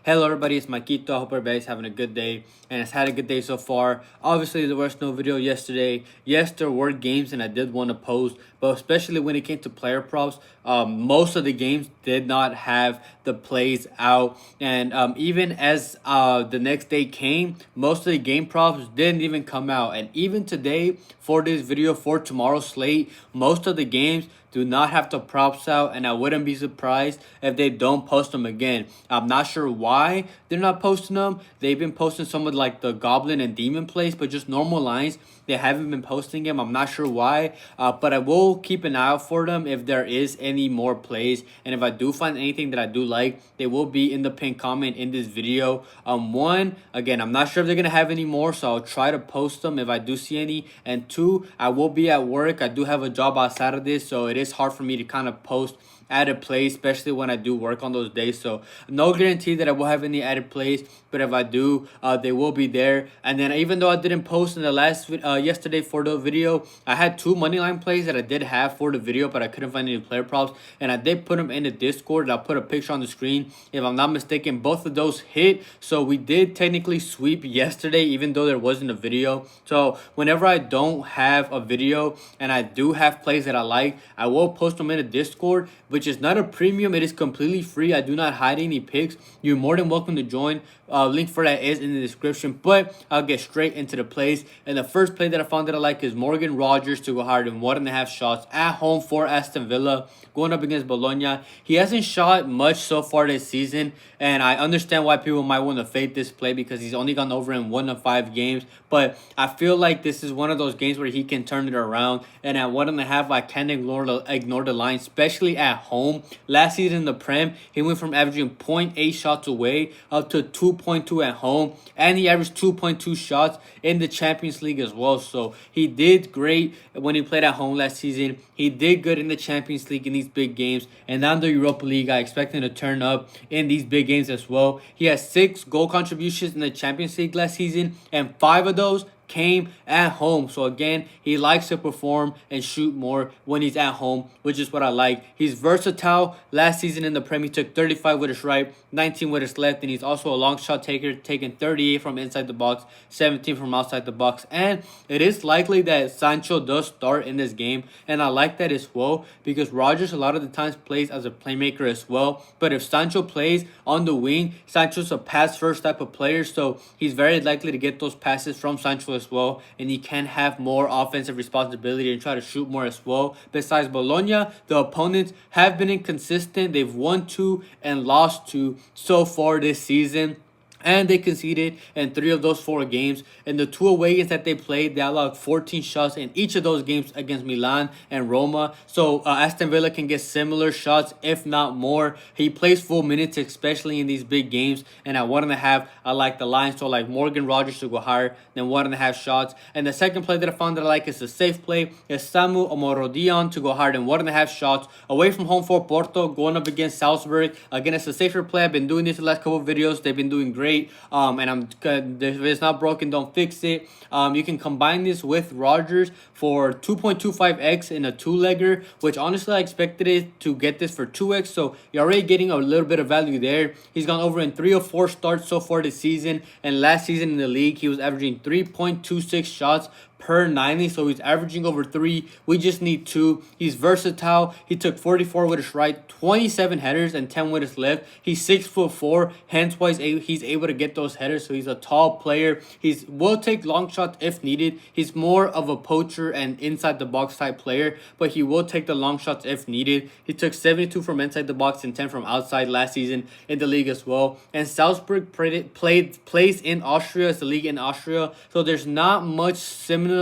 Hello everybody, it's Makito. I hope everybody's having a good day and it's had a good day so far. Obviously there was no video yesterday. Yes, there were games and I did want to post, but especially when it came to player props, most of the games did not have the plays out. And even as the next day came, most of the game props didn't even come out. And even today, for this video, for tomorrow's slate, most of the games do not have the props out, and I wouldn't be surprised if they don't post them again. I'm not sure why they're not posting them. They've been posting some of like the goblin and demon plays, but just normal lines, they haven't been posting them. I'm not sure why, but I will keep an eye out for them if there is any more plays, and if I do find anything that I do like, they will be in the pinned comment in this video. One, again, I'm not sure if they're gonna have any more, so I'll try to post them if I do see any. And two, I will be at work. I do have a job outside of this, so it is hard for me to kind of post added plays, especially when I do work on those days. So no guarantee that I will have any added plays, but if I do, they will be there. And then even though I didn't post in the last yesterday for the video, I had two moneyline plays that I did have for the video, but I couldn't find any player props, and I did put them in the Discord. I'll put a picture on the screen. If I'm not mistaken, both of those hit, so we did technically sweep yesterday even though there wasn't a video. So whenever I don't have a video and I do have plays that I like, I will post them in the Discord, which is not a premium. It is completely free. I do not hide any picks. You're more than welcome to join. Link for that is in the description, but I'll get straight into the plays. And the first play that I found that I like is Morgan Rogers to go higher than 1.5 shots at home for Aston Villa, going up against Bologna. He hasn't shot much so far this season, and I understand why people might want to fade this play because he's only gone over in 1 of 5 games. But I feel like this is one of those games where he can turn it around, and at 1.5, I can't ignore the line, especially at home. Last season in the Prem, he went from averaging 0.8 shots away up to 2.2 at home, and he averaged 2.2 shots in the Champions League as well. So he did great when he played at home last season. He did good in the Champions League in these big games, and now in the Europa League, I expect him to turn up in these big games as well. He has 6 goal contributions in the Champions League last season, and 5 of those came at home. So again, he likes to perform and shoot more when he's at home, which is what I like. He's versatile. Last season in the Premier, he took 35 with his right, 19 with his left, and he's also a long shot taker, taking 38 from inside the box, 17 from outside the box. And it is likely that Sancho does start in this game, and I like that as well because Rogers a lot of the times plays as a playmaker as well. But if Sancho plays on the wing, Sancho's a pass first type of player, so he's very likely to get those passes from Sancho as well, and he can have more offensive responsibility and try to shoot more as well. Besides Bologna, the opponents have been inconsistent. They've won 2 and lost 2 so far this season, and they conceded in 3 of those 4 games. In the 2 away games that they played, they allowed 14 shots in each of those games against Milan and Roma. So Aston Villa can get similar shots, if not more. He plays full minutes, especially in these big games. And at 1.5, I like the line. So like Morgan Rogers to go higher than 1.5 shots. And the second play that I found that I like is a safe play. Is Samu Omorodion to go higher than 1.5 shots away from home for Porto, going up against Salzburg. Again, it's a safer play. I've been doing this the last couple of videos. They've been doing great. And if it's not broken, don't fix it. You can combine this with Rogers for 2.25x in a 2-legger, which honestly I expected it to get this for 2x, so you're already getting a little bit of value there. He's gone over in 3 or 4 starts so far this season, and last season in the league he was averaging 3.26 shots per 90, so he's averaging over 3. We just need 2. He's versatile. He took 44 with his right, 27 headers, and 10 with his left. He's 6'4", hence why he's able to get those headers. So he's a tall player. He will take long shots if needed. He's more of a poacher and inside the box type player, but he will take the long shots if needed. He took 72 from inside the box and 10 from outside last season in the league as well. And Salzburg plays in Austria. It's the league in Austria, so there's not much similarly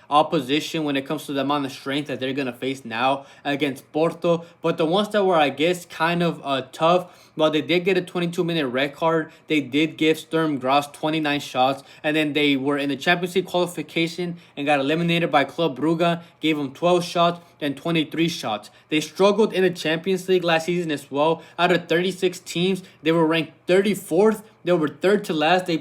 opposition when it comes to the amount of strength that they're going to face now against Porto. But the ones that were, I guess, kind of tough, well, they did get a 22-minute red card. They did give Sturm Graz 29 shots, and then they were in the Champions League qualification and got eliminated by Club Brugge, gave them 12 shots and 23 shots. They struggled in the Champions League last season as well. Out of 36 teams, they were ranked 34th. They were 3rd to last. They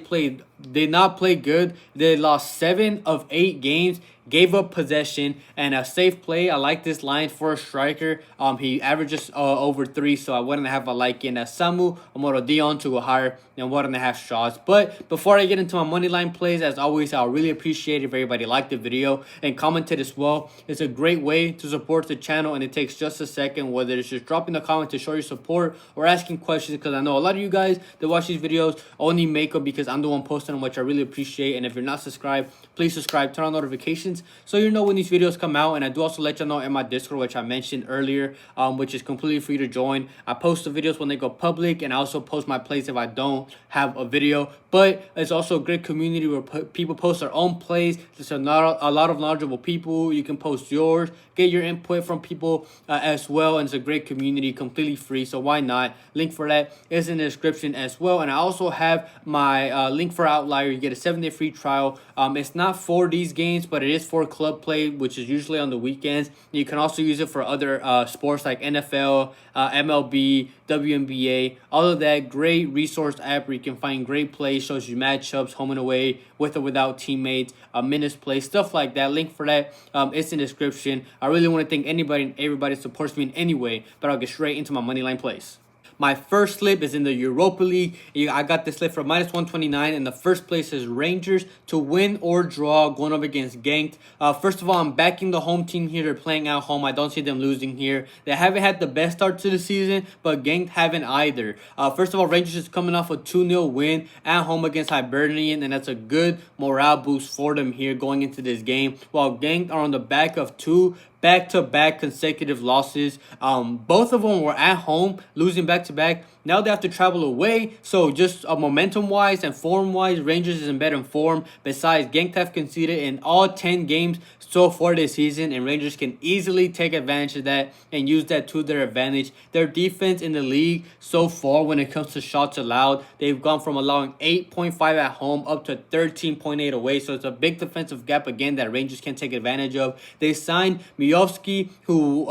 did not play good. They lost 7 of 8 games gave up possession, and a safe play. I like this line for a striker. He averages over 3, so I wouldn't have a like in Samu Omorodion to go higher than 1.5 shots. But before I get into my money line plays, as always, I'll really appreciate if everybody liked the video and commented as well. It's a great way to support the channel, and it takes just a second, whether it's just dropping a comment to show your support or asking questions, because I know a lot of you guys that watch these videos only make them because I'm the one posting them, which I really appreciate. And if you're not subscribed, please subscribe, turn on notifications so you know when these videos come out. And I do also let you know in my Discord, which I mentioned earlier, which is completely free to join. I post the videos when they go public, and I also post my plays if I don't have a video. But it's also a great community where people post their own plays. There's a lot of knowledgeable people. You can post yours, get your input from people as well, and it's a great community, completely free, so why not? Link for that is in the description as well. And I also have my link for Outlier. You get a 7-day free trial. It's not for these games, but it is for club play, which is usually on the weekends. You can also use it for other sports like NFL, MLB, WNBA, all of that. Great resource app where you can find great plays, shows you matchups, home and away, with or without teammates, minutes play, stuff like that. Link for that is in the description. I really want to thank anybody and everybody that supports me in any way, but I'll get straight into my moneyline plays. My first slip is in the Europa League. I got this slip for -129, and the first place is Rangers to win or draw going up against Genk. First of all, I'm backing the home team here. They're playing at home. I don't see them losing here. They haven't had the best start to the season, but Genk haven't either. First of all, Rangers is coming off a 2-0 win at home against Hibernian, and that's a good morale boost for them here going into this game, while Genk are on the back of 2 back-to-back consecutive losses. Both of them were at home, losing back-to-back. Now they have to travel away. So just momentum-wise and form-wise, Rangers is in better form. Besides, Genk have conceded in all 10 games so far this season, and Rangers can easily take advantage of that and use that to their advantage. Their defense in the league so far when it comes to shots allowed, they've gone from allowing 8.5 at home up to 13.8 away. So it's a big defensive gap again that Rangers can take advantage of. They signed Miovski, who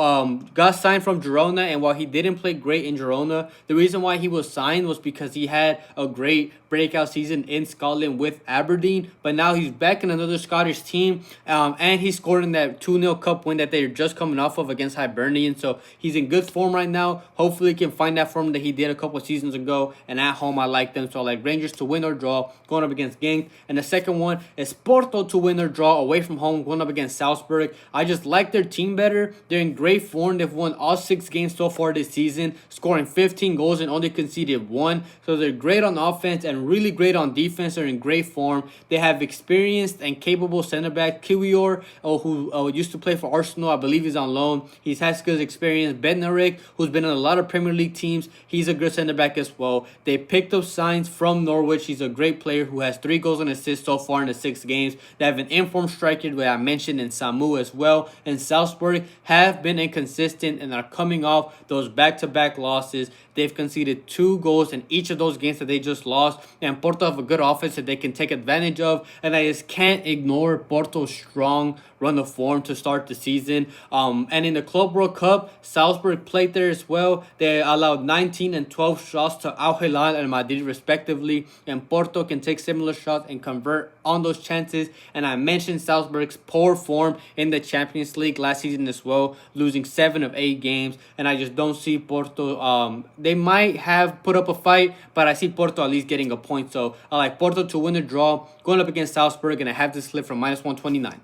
got signed from Girona, and while he didn't play great in Girona, the reason why he was signed was because he had a great breakout season in Scotland with Aberdeen, but now he's back in another Scottish team, and he scored in that 2-0 cup win that they're just coming off of against Hibernian. So he's in good form right now. Hopefully he can find that form that he did a couple of seasons ago, and at home I like them. So I like Rangers to win or draw going up against Genk. And the second one is Porto to win or draw away from home going up against Salzburg. I just like their team better. They're in great form. They've won all 6 games so far this season, scoring 15 goals and only conceded 1. So they're great on offense and really great on defense. They're in great form. They have experienced and capable center back Kiwior, who used to play for Arsenal. I believe he's on loan. He's has good experience. Bednarek, who's been in a lot of Premier League teams, he's a good center back as well. They picked up signs from Norwich. He's a great player who has 3 goals and assists so far in the 6 games. They have an informed striker that I mentioned in Samu as well. And Salzburg have been inconsistent and are coming off those back-to-back losses. They've conceded 2 goals in each of those games that they just lost. And Porto have a good offense that they can take advantage of. And I just can't ignore Porto's strong run of form to start the season. And in the Club World Cup, Salzburg played there as well. They allowed 19 and 12 shots to Al Hilal and Madrid respectively. And Porto can take similar shots and convert on those chances. And I mentioned Salzburg's poor form in the Champions League last season as well, losing 7 of 8 games. And I just don't see Porto. They might have put up a fight, but I see Porto at least getting a point. So I like Porto to win or draw going up against Salzburg, and I have this slip from -129.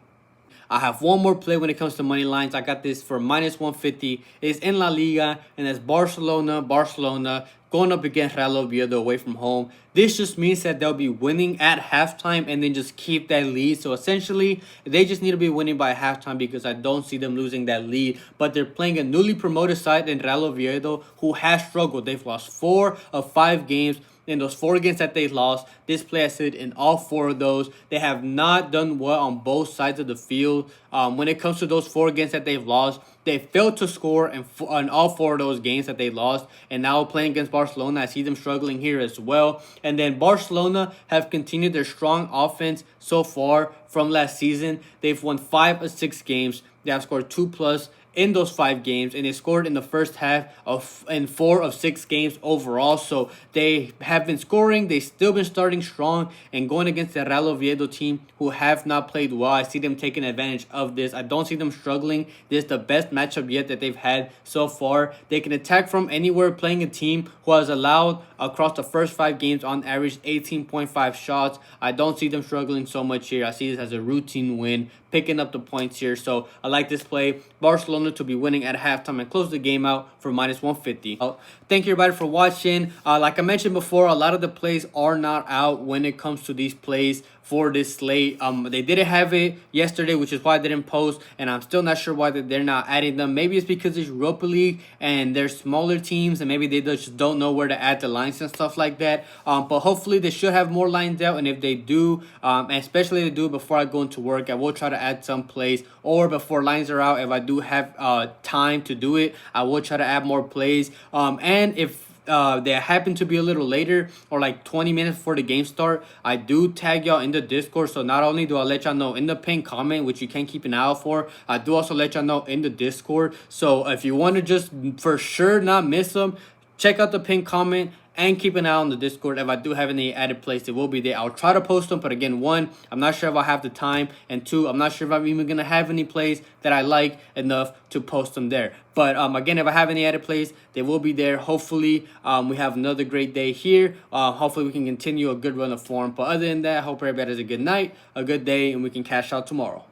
I have one more play when it comes to money lines. I got this for -150. It's in La Liga, and it's Barcelona going up against Real Oviedo away from home. This just means that they'll be winning at halftime and then just keep that lead. So essentially, they just need to be winning by halftime because I don't see them losing that lead. But they're playing a newly promoted side in Real Oviedo who has struggled. They've lost 4 of 5 games. In those 4 games that they've lost, this play has hit in all 4 of those. They have not done well on both sides of the field. When it comes to those 4 games that they've lost, they failed to score in all 4 of those games that they lost. And now playing against Barcelona, I see them struggling here as well. And then Barcelona have continued their strong offense so far from last season. They've won 5 of 6 games. They have scored 2+ in those 5 games, and they scored in the first half of in 4 of 6 games overall. So they have been scoring. They've still been starting strong and going against the Real Oviedo team, who have not played well. I see them taking advantage of this. I don't see them struggling. This is the best matchup yet that they've had so far. They can attack from anywhere, playing a team who has allowed across the first 5 games on average 18.5 shots. I don't see them struggling so much here. I see this as a routine win, picking up the points here. So I like this play. Barcelona to be winning at halftime and close the game out for -150. Thank you everybody for watching. Like I mentioned before, a lot of the plays are not out when it comes to these plays for this slate. They didn't have it yesterday, which is why I didn't post, and I'm still not sure why they're not adding them. Maybe it's because it's Europa League and they're smaller teams, and maybe they just don't know where to add the lines and stuff like that. But hopefully they should have more lines out, and if they do, and especially if they do it before I go into work, I will try to add some plays, or before lines are out, if I do have time to do it, I will try to add more plays. And if they happen to be a little later, or like 20 minutes before the game start, I do tag y'all in the Discord. So not only do I let y'all know in the pinned comment, which you can keep an eye out for, I do also let y'all know in the Discord. So if you want to just for sure not miss them, check out the pinned comment and keep an eye on the Discord. If I do have any added plays, they will be there. I'll try to post them, but again, 1, I'm not sure if I have the time, and 2, I'm not sure if I'm even going to have any plays that I like enough to post them there. But again, if I have any added plays, they will be there. Hopefully, we have another great day here. Hopefully, we can continue a good run of form. But other than that, I hope everybody has a good night, a good day, and we can cash out tomorrow.